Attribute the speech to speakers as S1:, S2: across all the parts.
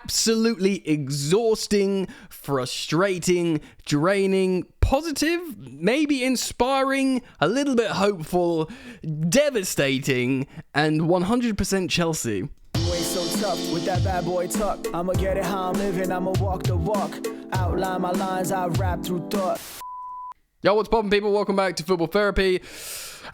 S1: absolutely exhausting, frustrating, draining, positive, maybe inspiring, a little bit hopeful, devastating, and 100% Chelsea.
S2: You ain't so tough with that bad boy talk. I'ma get it how I'm living, I'ma walk the walk. Outline my lines, I rap through thought.
S1: Yo, what's poppin', people? Welcome back to Football Therapy.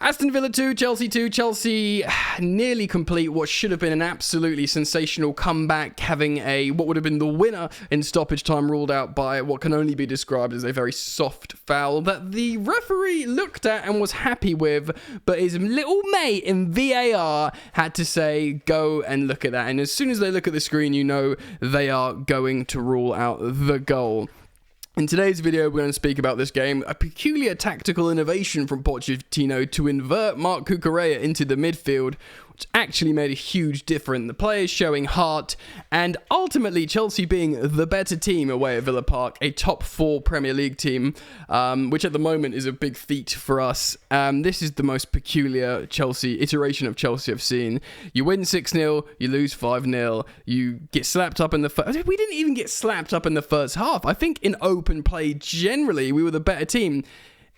S1: Aston Villa 2, Chelsea 2. Chelsea nearly complete what should have been an absolutely sensational comeback, having what would have been the winner in stoppage time ruled out by what can only be described as a very soft foul that the referee looked at and was happy with, but his little mate in VAR had to say, go and look at that. And as soon as they look at the screen, you know they are going to rule out the goal. In today's video, we're going to speak about this game, a peculiar tactical innovation from Pochettino to invert Marc Cucurella into the midfield, which actually made a huge difference. The players showing heart, and ultimately Chelsea being the better team away at Villa Park, a top 4 Premier League team, which at the moment is a big feat for us. This is the most peculiar iteration of Chelsea I've seen. You win 6-0, you lose 5-0, you get slapped up in the first... We didn't even get slapped up in the first half. I think in open play, generally, we were the better team.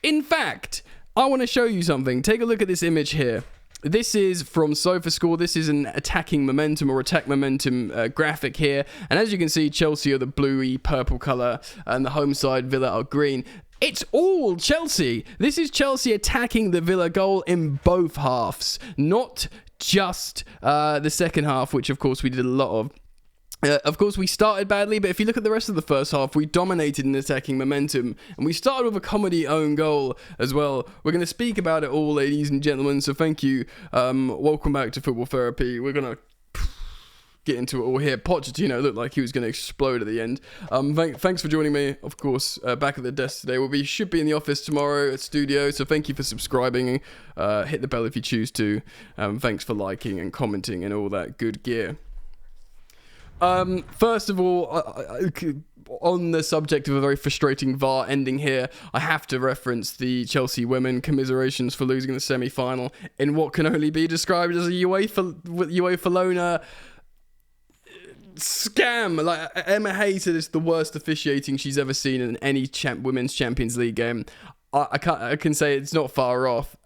S1: In fact, I want to show you something. Take a look at this image here. This is from SofaScore. This is an attacking momentum or attack momentum graphic here. And as you can see, Chelsea are the bluey purple colour and the home side, Villa, are green. It's all Chelsea. This is Chelsea attacking the Villa goal in both halves, not just the second half, which of course we did a lot of. Of course, we started badly, but if you look at the rest of the first half, we dominated in attacking momentum, and we started with a comedy own goal as well. We're going to speak about it all, ladies and gentlemen, so thank you. Welcome back to Football Therapy. We're going to get into it all here. Pochettino looked like he was going to explode at the end. Thanks for joining me, of course, back at the desk today. We should be in the office tomorrow at studio, so thank you for subscribing. Hit the bell if you choose to. Thanks for liking and commenting and all that good gear. First of all, on the subject of a very frustrating VAR ending here, I have to reference the Chelsea women. Commiserations for losing the semi-final in what can only be described as a UEFA Lona scam. Like, Emma Hayes said it's the worst officiating she's ever seen in any Women's Champions League game. I can say it's not far off.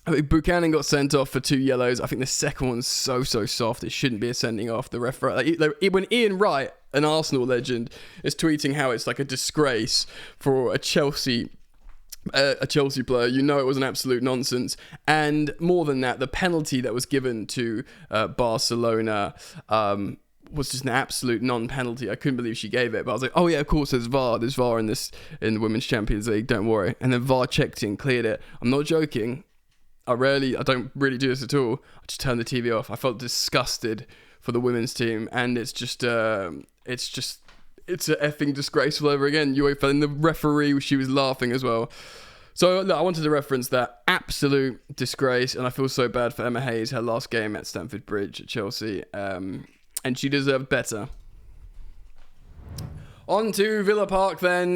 S1: I think Buchanan got sent off for 2 yellows. I think the second one's so soft. It shouldn't be a sending off. The referee, when Ian Wright, an Arsenal legend, is tweeting how it's like a disgrace for a Chelsea player, you know it was an absolute nonsense. And more than that, the penalty that was given to Barcelona was just an absolute non-penalty. I couldn't believe she gave it, but I was like, oh yeah, of course there's VAR in the Women's Champions League, don't worry. And then VAR checked in, cleared it. I'm not joking. I don't really do this at all. I just turned the TV off. I felt disgusted for the women's team, and it's a effing disgrace all over again. UEFA, and the referee, she was laughing as well. So look, I wanted to reference that absolute disgrace, and I feel so bad for Emma Hayes, her last game at Stamford Bridge at Chelsea, and she deserved better. On to Villa Park then.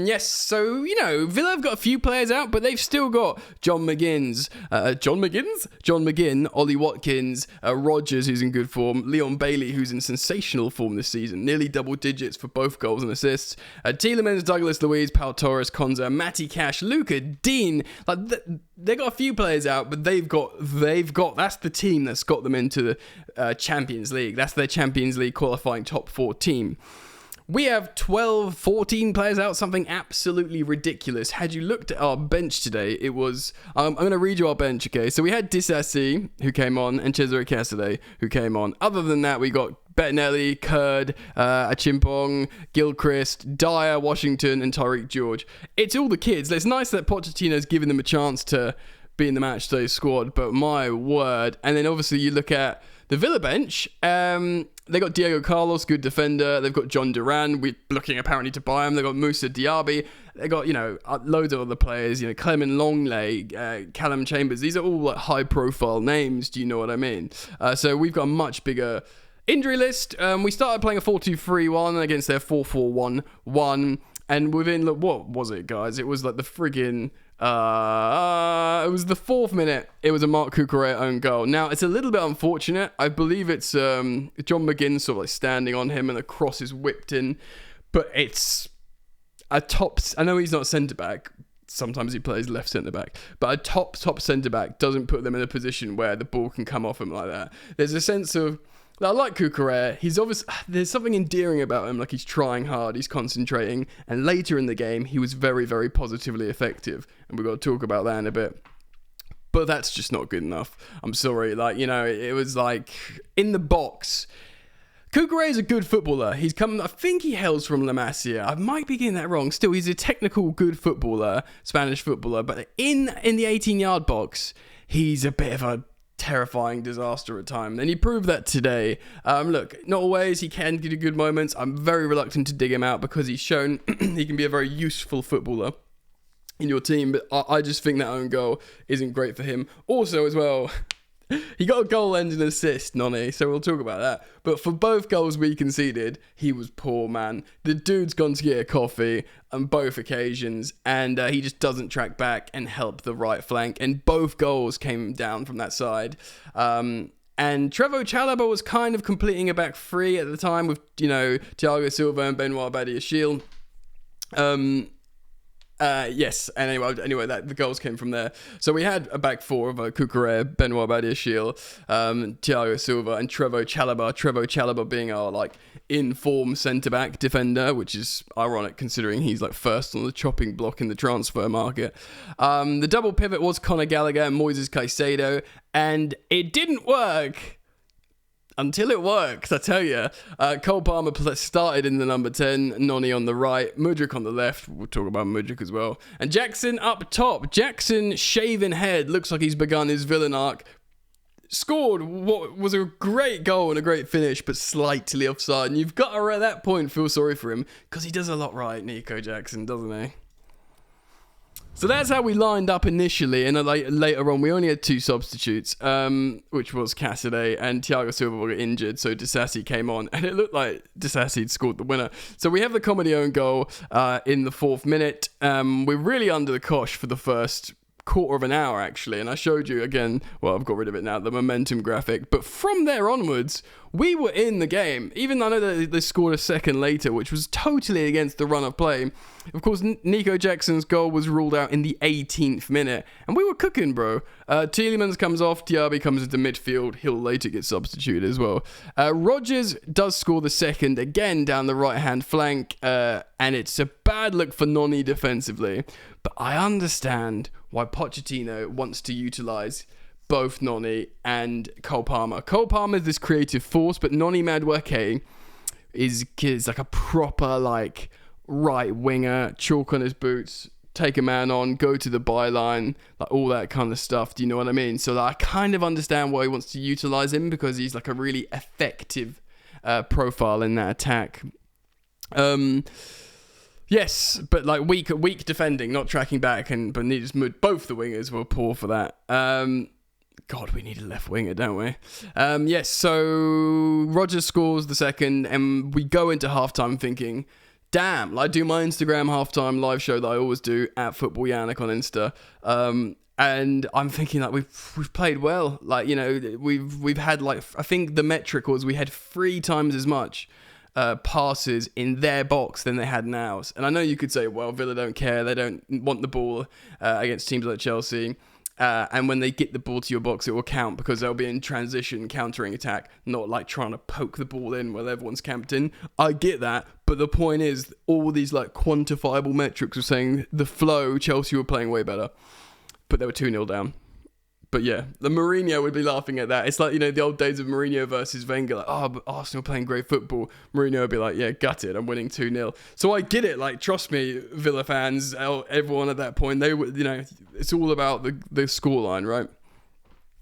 S1: Yes, so, Villa have got a few players out, but they've still got John McGinn, Ollie Watkins, Rodgers, who's in good form, Leon Bailey, who's in sensational form this season, nearly double digits for both goals and assists, Tielemans, Douglas Luiz, Pau Torres, Konza, Matty Cash, Luca Dean. They got a few players out, but they've got that's the team that's got them into the Champions League. That's their Champions League qualifying top 4 team. We have 12, 14 players out, something absolutely ridiculous. Had you looked at our bench today, it was... I'm going to read you our bench, okay? So we had Disasi, who came on, and Cesare Caicedo, who came on. Other than that, we got Bettinelli, Kurd, Achimpong, Gilchrist, Dyer, Washington, and Tariq George. It's all the kids. It's nice that Pochettino's given them a chance to be in the matchday squad, but my word. And then obviously you look at the Villa bench. They got Diego Carlos, good defender. They've got John Duran. We're looking apparently to buy him. They've got Moussa Diaby. They got, loads of other players. Clement Longley, Callum Chambers. These are all like high-profile names. Do you know what I mean? So we've got a much bigger injury list. We started playing a 4-2-3-1 against their 4-4-1-1. And within, look, what was it, guys? It was like the friggin' It was the 4th minute. It was a Mark Cucurella own goal. Now, it's a little bit unfortunate. I believe it's John McGinn sort of like standing on him and the cross is whipped in. But it's a top... I know he's not centre-back. Sometimes he plays left centre-back. But a top centre-back doesn't put them in a position where the ball can come off him like that. There's a sense of... I like Cucurella. He's obviously... There's something endearing about him. Like, he's trying hard. He's concentrating. And later in the game, he was very, very positively effective. And we've got to talk about that in a bit. But that's just not good enough. I'm sorry. Like, it was like... In the box... Cucurella is a good footballer. He's come... I think he hails from La Masia. I might be getting that wrong. Still, he's a technical, good footballer. Spanish footballer. But in the 18-yard box, he's a bit of a... terrifying disaster at times, and he proved that today. Look, not always. He can get good moments. I'm very reluctant to dig him out because he's shown he can be a very useful footballer in your team, but I just think that own goal isn't great for him. Also, as well, he got a goal and an assist, Noni, so we'll talk about that. But for both goals we conceded, he was poor, man. The dude's gone to get a coffee on both occasions, and he just doesn't track back and help the right flank. And both goals came down from that side. And Trevoh Chalobah was kind of completing a back three at the time with, Thiago Silva and Benoit Badiashile. Yes, and anyway, that the goals came from there. So we had a back four of Cucurella, Benoit Badiashile, Thiago Silva, and Trevoh Chalobah. Trevoh Chalobah being our in-form centre-back defender, which is ironic considering he's first on the chopping block in the transfer market. The double pivot was Conor Gallagher and Moises Caicedo, and it didn't work. Until it worked, I tell you. Cole Palmer started in the number 10, Noni on the right, Mudryk on the left. We'll talk about Mudryk as well. And Jackson up top. Jackson, shaven head, looks like he's begun his villain arc. Scored what was a great goal and a great finish, but slightly offside. And you've got to, at that point, feel sorry for him, because he does a lot right, Nico Jackson, doesn't he? So that's how we lined up initially, and later on we only had two substitutes, which was Caicedo and Thiago Silva were injured, so Disasi came on, and it looked like Disasi had scored the winner. So we have the comedy own goal in the 4th minute. We're really under the cosh for the first quarter of an hour, actually, and I showed you again, well, I've got rid of it now, the momentum graphic, but from there onwards, we were in the game, even though I know that they scored a second later, which was totally against the run of play. Of course, Nico Jackson's goal was ruled out in the 18th minute, and we were cooking, bro. Tielemans comes off, Diaby comes into midfield, he'll later get substituted as well. Rodgers does score the second, again down the right-hand flank, and it's a bad look for Noni defensively, but I understand why Pochettino wants to utilise both Noni and Cole Palmer. Cole Palmer is this creative force, but Noni Madueke is like a proper right winger, chalk on his boots, take a man on, go to the byline, all that kind of stuff. Do you know what I mean? So I kind of understand why he wants to utilise him, because he's a really effective profile in that attack. Yes, but weak defending, not tracking back, but needed both the wingers were poor for that. God, we need a left winger, don't we? Yes, so Rodgers scores the second, and we go into halftime thinking, damn, I do my Instagram halftime live show that I always do at Football Yannick on Insta. And I'm thinking we've played well. We've had I think the metric was we had 3 times as much passes in their box than they had in ours. And I know you could say, well, Villa don't care, they don't want the ball against teams like Chelsea. And when they get the ball to your box, it will count because they'll be in transition, countering attack, not trying to poke the ball in while everyone's camped in. I get that, but the point is, all these quantifiable metrics were saying the flow, Chelsea were playing way better, but they were 2-0 down. But yeah, the Mourinho would be laughing at that. It's the old days of Mourinho versus Wenger. But Arsenal playing great football. Mourinho would be yeah, gutted, I'm winning 2-0. So I get it. Trust me, Villa fans, everyone at that point, they would, it's all about the scoreline, right?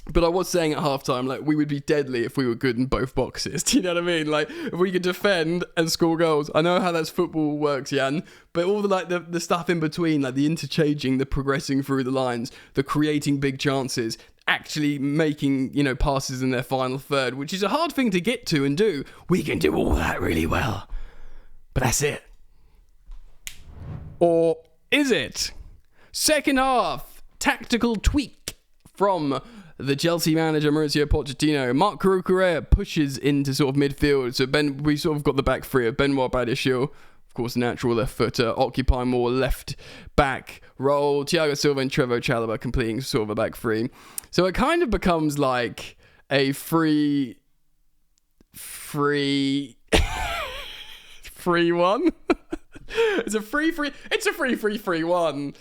S1: But I was saying at halftime, we would be deadly if we were good in both boxes. Do you know what I mean? If we could defend and score goals. I know how that's football works, Jan. But all the stuff in between, the interchanging, the progressing through the lines, the creating big chances, actually making, passes in their final third, which is a hard thing to get to and do. We can do all that really well. But that's it. Or is it? Second half, tactical tweak from the Chelsea manager Mauricio Pochettino. Marc Cucurella pushes into sort of midfield. So we sort of got the back three of Benoit Badiashile, of course, natural left footer, occupying more left back role. Thiago Silva and Trevoh Chalobah completing sort of a back three. So it kind of becomes like a free 3-1. It's a 3-3-1.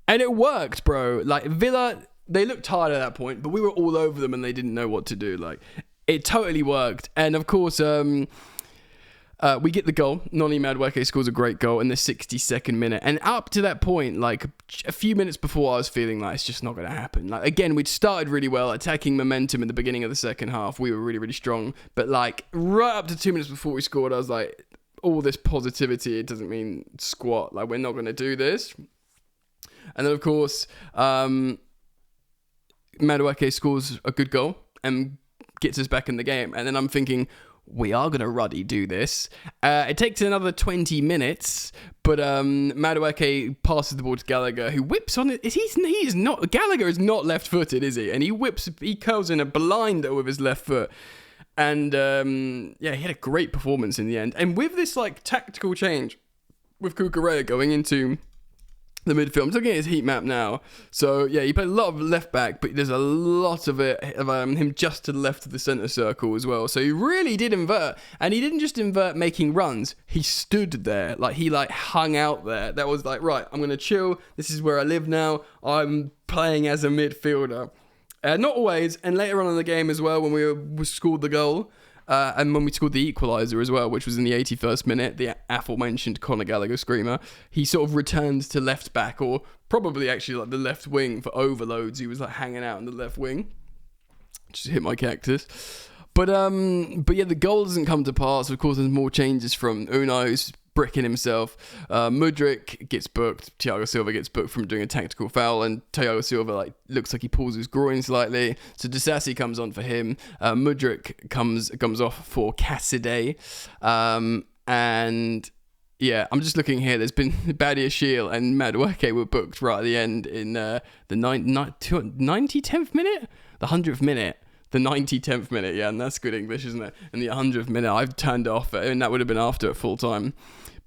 S1: And it worked, bro. Like, Villa, they looked tired at that point, but we were all over them and they didn't know what to do. Like, it totally worked. And of course, we get the goal. Noni Madueke scores a great goal in the 62nd minute. And up to that point, like a few minutes before, I was feeling like it's just not going to happen. Like, again, we'd started really well, attacking momentum in the beginning of the second half. We were really, really strong. But like right up to 2 minutes before we scored, I was like, all this positivity, it doesn't mean squat. Like, we're not going to do this. And then, of course, Madueke scores a good goal and gets us back in the game. And then I'm thinking, we are going to ruddy do this. It takes another 20 minutes, but Madueke passes the ball to Gallagher, who whips on it. Gallagher is not left-footed, is he? And he curls in a blinder with his left foot. And he had a great performance in the end. And with this like tactical change with Cucurella going into the midfield, I'm looking at his heat map now. So yeah, he played a lot of left back, but there's a lot of it of him just to the left of the centre circle as well. So he really did invert, and he didn't just invert making runs. He stood there, like he like hung out there. That was like, right, I'm gonna chill. This is where I live now. I'm playing as a midfielder. Not always, and later on in the game as well, when we scored the goal. And when we scored the equaliser as well, which was in the 81st minute, the aforementioned Conor Gallagher screamer, he sort of returned to left back, or probably actually like the left wing for overloads. He was like hanging out in the left wing. Just hit my cactus. But yeah, the goal doesn't come to pass. Of course, there's more changes from Unai, who's bricking himself. Mudryk gets booked. Thiago Silva gets booked from doing a tactical foul, and Thiago Silva looks like he pulls his groin slightly. So Disasi comes on for him. Mudryk comes off for Caicedo. And yeah, I'm just looking here. There's been Badiashile and Madueke were booked right at the end in the 90th minute, the 100th minute. The 90th minute, yeah, and that's good English, isn't it? And the 100th minute, I've turned off, and that would have been after at full time.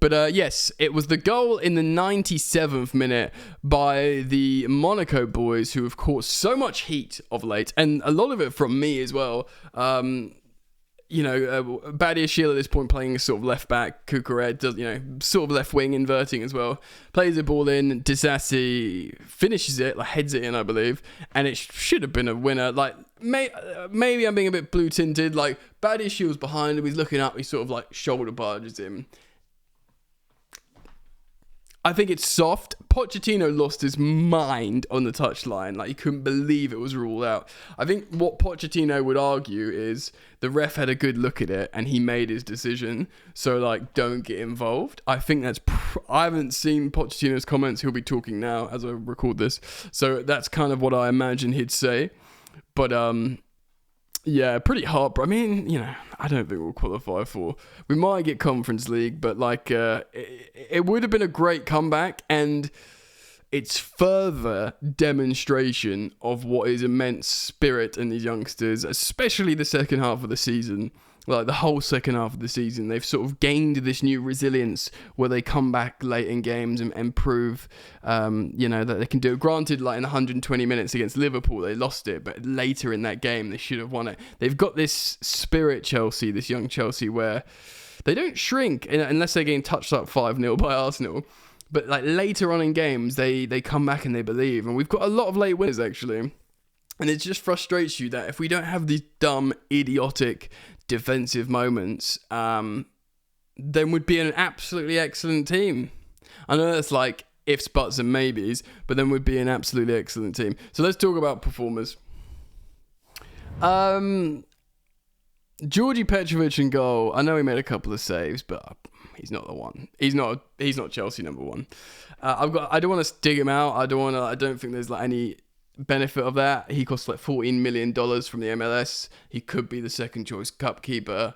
S1: But yes, it was the goal in the 97th minute by the Monaco boys, who have caused so much heat of late, and a lot of it from me as well. Badiashile at this point playing a sort of left back, Cucurella does, sort of left wing inverting as well. Plays the ball in, Disasi finishes it, heads it in, I believe, and it should have been a winner. Maybe I'm being a bit blue tinted. Badiashile's behind him, he's looking up, he sort of shoulder barges him. I think it's soft. Pochettino lost his mind on the touchline. He couldn't believe it was ruled out. I think what Pochettino would argue is the ref had a good look at it and he made his decision. So, don't get involved. I think that's... I haven't seen Pochettino's comments. He'll be talking now as I record this. So, that's kind of what I imagine he'd say. But, yeah, pretty hard. But I mean, I don't think we'll qualify for... We might get Conference League, but it would have been a great comeback, and it's further demonstration of what is immense spirit in these youngsters, especially the second half of the season. The whole second half of the season, they've sort of gained this new resilience where they come back late in games and prove, that they can do it. Granted, in 120 minutes against Liverpool, they lost it, but later in that game, they should have won it. They've got this spirit, Chelsea, this young Chelsea, where they don't shrink unless they're getting touched up 5-0 by Arsenal. But later on in games, they come back and they believe. And we've got a lot of late winners, actually. And it just frustrates you that if we don't have these dumb, idiotic defensive moments, then we'd be an absolutely excellent team. I know that's ifs, buts and maybes, but then we'd be an absolutely excellent team. So let's talk about performers. Georgi Petrovic in goal. I know he made a couple of saves, but he's not the one. He's not Chelsea number one. I don't want to dig him out. I don't think there's any benefit of that. He costs $14 million from the MLS. He could be the second choice cup keeper.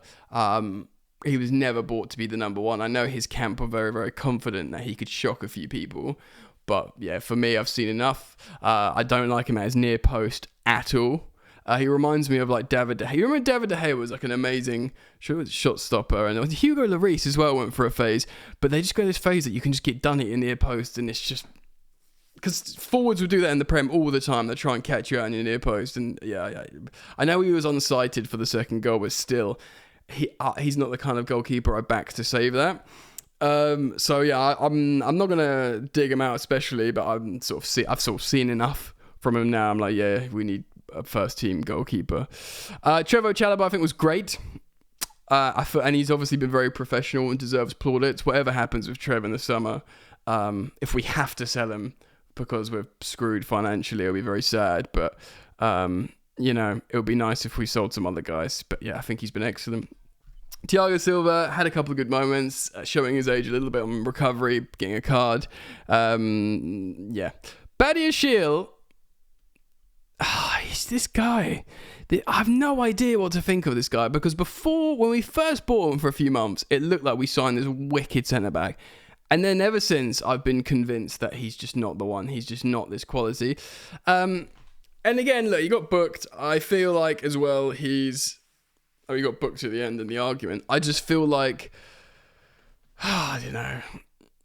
S1: he was never bought to be the number one. I know his camp were very, very confident that he could shock a few people. But yeah, for me, I've seen enough. I don't like him at his near post at all. He reminds me of like David De Gea. You remember David De Gea was like an amazing shot stopper, and Hugo Lloris as well went for a phase. But they just go this phase that you can just get done it in the near post, and it's just because forwards will do that in the Prem all the time. They try and catch you out in your near post, and yeah, I know he was unsighted for the second goal, but still, he's not the kind of goalkeeper I back to save that. So yeah, I'm not gonna dig him out especially, but I've sort of seen enough from him now. I'm like, yeah, we need a first team goalkeeper. Trevoh Chalobah I think was great. And he's obviously been very professional and deserves plaudits. Whatever happens with Trev in the summer, if we have to sell him because we're screwed financially, it'll be very sad. But it would be nice if we sold some other guys. But yeah, I think he's been excellent. Thiago Silva had a couple of good moments, showing his age a little bit on recovery, getting a card. Badia Shiel. He's this guy. I have no idea what to think of this guy, because before, when we first bought him for a few months, it looked like we signed this wicked centre-back. And then ever since, I've been convinced that he's just not the one. He's just not this quality. And again, look, he got booked. I feel like as well he got booked at the end in the argument. I just feel like, I don't know.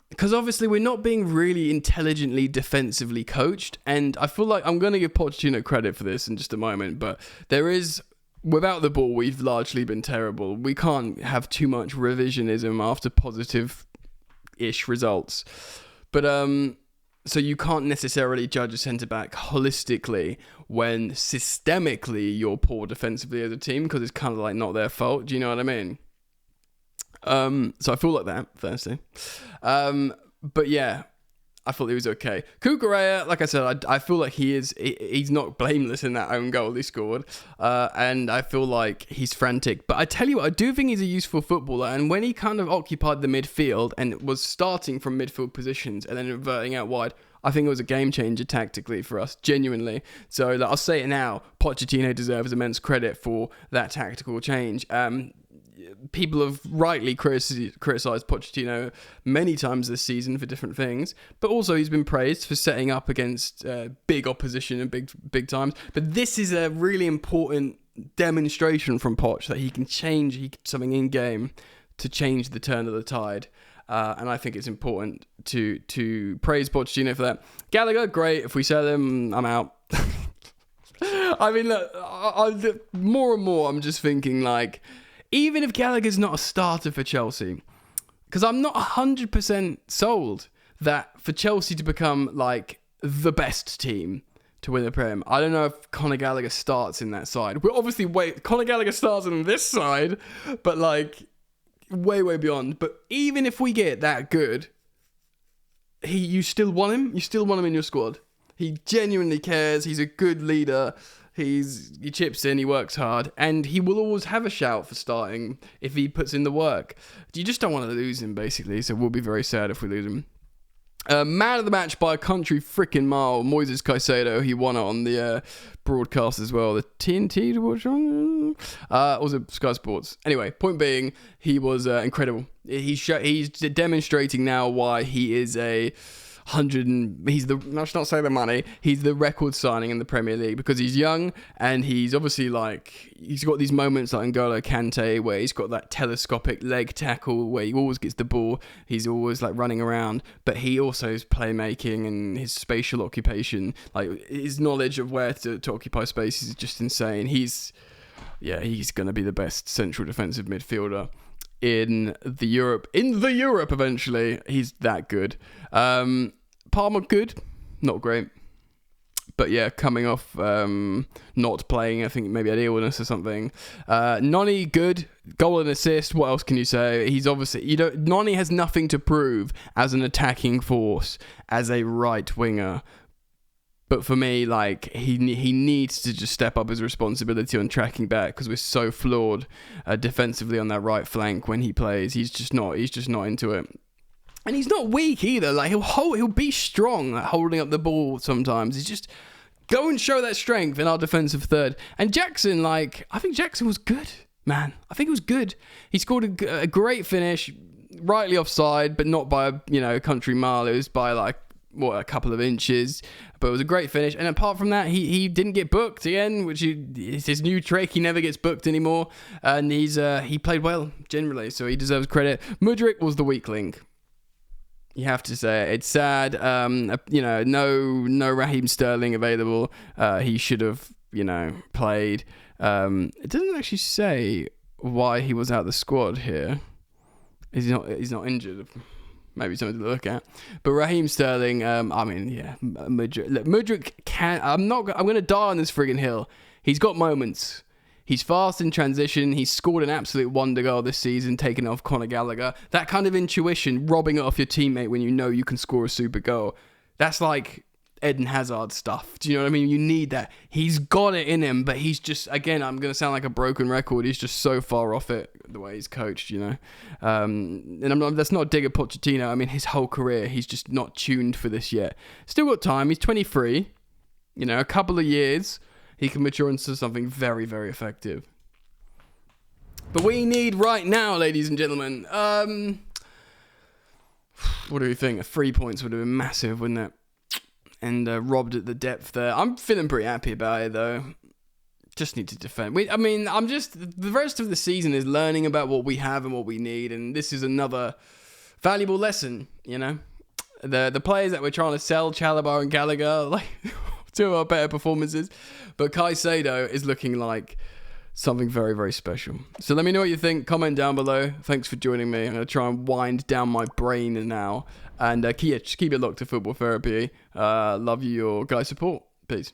S1: Because obviously we're not being really intelligently defensively coached. And I feel like I'm going to give Pochettino credit for this in just a moment. But without the ball, we've largely been terrible. We can't have too much revisionism after positive-ish results. But so you can't necessarily judge a centre-back holistically when systemically you're poor defensively as a team, because it's kind of like not their fault. Do you know what I mean? So I feel like that, firstly. But yeah, I thought he was okay. Cucurella, like I said, I feel like he's not blameless in that own goal he scored. And I feel like he's frantic. But I tell you what, I do think he's a useful footballer. And when he kind of occupied the midfield and was starting from midfield positions and then reverting out wide, I think it was a game changer tactically for us, genuinely. So I'll say it now, Pochettino deserves immense credit for that tactical change. People have rightly criticised Pochettino many times this season for different things, but also he's been praised for setting up against big opposition and big times. But this is a really important demonstration from Poch that he can change something in game to change the turn of the tide. And I think it's important to praise Pochettino for that. Gallagher, great. If we sell him, I'm out. I mean, look, more and more I'm just thinking like, even if Gallagher's not a starter for Chelsea, because I'm not 100% sold that for Chelsea to become like the best team to win the Prem, I don't know if Conor Gallagher starts in that side. We're obviously Conor Gallagher starts on this side, but like way beyond. But even if we get that good, you still want him. You still want him in your squad. He genuinely cares. He's a good leader. He chips in, he works hard, and he will always have a shout for starting if he puts in the work. You just don't want to lose him, basically, so we'll be very sad if we lose him. Man of the match by a country freaking mile, Moises Caicedo. He won it on the broadcast as well. The TNT to watch on? Was it Sky Sports? Anyway, point being, he was incredible. He's demonstrating now why he is he's the record signing in the Premier League, because he's young and he's obviously he's got these moments like N'Golo Kante where he's got that telescopic leg tackle where he always gets the ball, he's always like running around, but he also is playmaking and his spatial occupation, like his knowledge of where to occupy space is just insane. He's going to be the best central defensive midfielder in the Europe eventually. He's that good. Palmer good, not great, but yeah, coming off not playing, I think maybe had illness or something. Noni good, goal and assist. What else can you say? He's obviously Noni has nothing to prove as an attacking force as a right winger. But for me, like he needs to just step up his responsibility on tracking back, because we're so flawed defensively on that right flank when he plays. He's just not into it, and he's not weak either. Like he'll be strong, like, holding up the ball sometimes. He's just go and show that strength in our defensive third. And Jackson, I think Jackson was good. man, I think it was good. He scored a great finish, rightly offside, but not by a country mile. It was by like a couple of inches, but it was a great finish. And apart from that, he didn't get booked again, which is his new trick. He never gets booked anymore, and he played well generally, so he deserves credit. Mudryk was the weak link. You have to say it's sad. No Raheem Sterling available. He should have played. It doesn't actually say why he was out of the squad here. He's not injured. Maybe something to look at. But Raheem Sterling, Mudryk can. I'm going to die on this friggin' hill. He's got moments. He's fast in transition. He's scored an absolute wonder goal this season, taking off Conor Gallagher. That kind of intuition, robbing it off your teammate when you know you can score a super goal. That's like Eden Hazard stuff. Do you know what I mean? You need that. He's got it in him, but he's just, again, I'm going to sound like a broken record. He's just so far off it, the way he's coached, And that's not a dig at Pochettino. I mean, his whole career, he's just not tuned for this yet. Still got time. He's 23. A couple of years, he can mature into something very, very effective. But we need right now, ladies and gentlemen, what do we think? 3 points would have been massive, wouldn't it? And robbed at the depth there. I'm feeling pretty happy about it, though. Just need to defend. The rest of the season is learning about what we have and what we need, and this is another valuable lesson, The players that we're trying to sell, Chalobah and Gallagher, like two of our better performances, but Caicedo is looking like something very, very special. So let me know what you think. Comment down below. Thanks for joining me. I'm going to try and wind down my brain now. And just keep it locked to Football Therapy. Love you, your guys' support. Peace.